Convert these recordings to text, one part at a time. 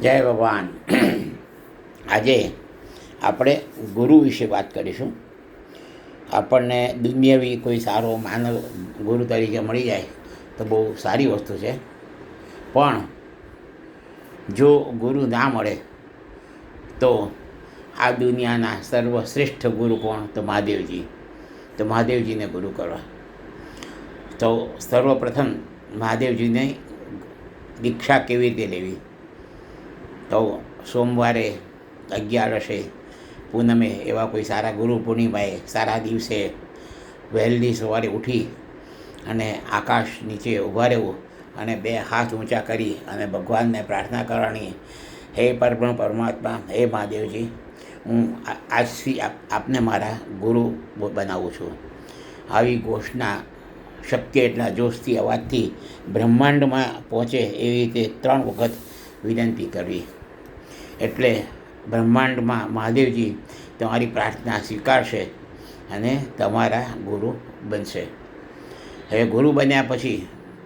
જય ભગવાન. આજે આપણે ગુરુ વિશે વાત કરીશું. આપણને દુનિયાવી કોઈ સારો માનવ ગુરુ તરીકે મળી જાય તો બહુ સારી વસ્તુ છે, પણ જો ગુરુ ના મળે તો આ દુનિયાના સર્વશ્રેષ્ઠ ગુરુ કોણ? તો મહાદેવજી. તો મહાદેવજીને ગુરુ કરવા. તો સર્વપ્રથમ મહાદેવજીને દીક્ષા કેવી રીતે લેવી? તો સોમવારે, 11 પૂનમે, એવા કોઈ સારા ગુરુ પૂર્ણિમાએ સારા દિવસે વહેલી સવારે ઉઠી અને આકાશ નીચે ઊભા રહેવું અને 2 હાથ ઊંચા કરી અને ભગવાનને પ્રાર્થના કરવાની, હે પરબ્રહ્મ પરમાત્મા, હે મહાદેવજી, હું આજથી આપને મારા ગુરુ બનાવું છું. આવી ઘોષણા શક્ય એટલા જોશથી, અવાજથી બ્રહ્માંડમાં પહોંચે એવી રીતે 3 વખત વિનંતી કરવી. એટલે બ્રહ્માંડમાં મહાદેવજી તમારી પ્રાર્થના સ્વીકારશે અને તમારા ગુરુ બનશે. હવે ગુરુ બન્યા પછી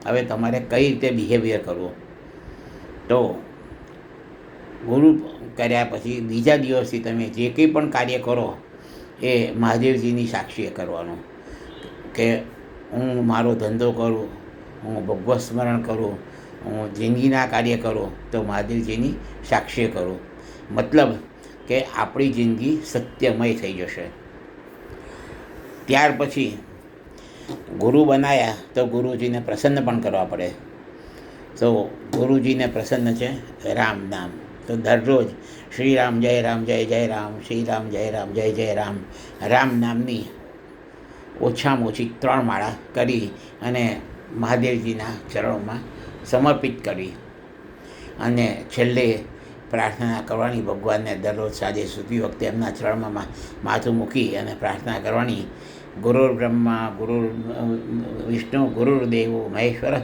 હવે તમારે કઈ રીતે બિહેવિયર કરવું? તો ગુરુ કર્યા પછી બીજા દિવસથી તમે જે કંઈ પણ કાર્ય કરો એ મહાદેવજીની સાક્ષીએ કરવાનું. કે હું મારો ધંધો કરું, હું ભગવત સ્મરણ કરું, હું જિંદગીના કાર્ય કરું તો મહાદેવજીની સાક્ષીએ કરું. મતલબ કે આપણી જિંદગી સત્યમય થઈ જશે. ત્યાર પછી ગુરુ બનાવ્યા તો ગુરુજીને પ્રસન્ન પણ કરવા પડે. તો ગુરુજીને પ્રસન્ન છે રામ નામ. તો દરરોજ શ્રી રામ જય રામ જય જય રામ, શ્રી રામ જય રામ જય જય રામ, રામ નામની ઓછામાં ઓછી 3 માળા કરી અને મહાદેવજીના ચરણોમાં સમર્પિત કરી અને છેલ્લે પ્રાર્થના કરવાની. ભગવાનને દરરોજ સાંજે સૂતી વખતે એમના ચરણમાં માથું મૂકી અને પ્રાર્થના કરવાની. ગુરુર બ્રહ્મા ગુરુર વિષ્ણુ ગુરુર્દેવો મહેશ્વર,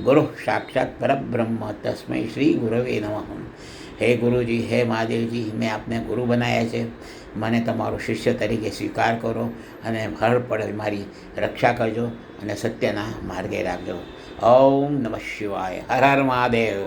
ગુરુ સાક્ષાત પરબ્રહ્મ તસ્મૈ શ્રી ગુરવે નમઃ. હે ગુરુજી, હે મહાદેવજી, મેં આપને ગુરુ બનાવ્યા છે, મને તમારો શિષ્ય તરીકે સ્વીકાર કરો અને હર પળે મારી રક્ષા કરજો અને સત્યના માર્ગે રાખજો. ઓમ નમઃ શિવાય. હર હર મહાદેવ.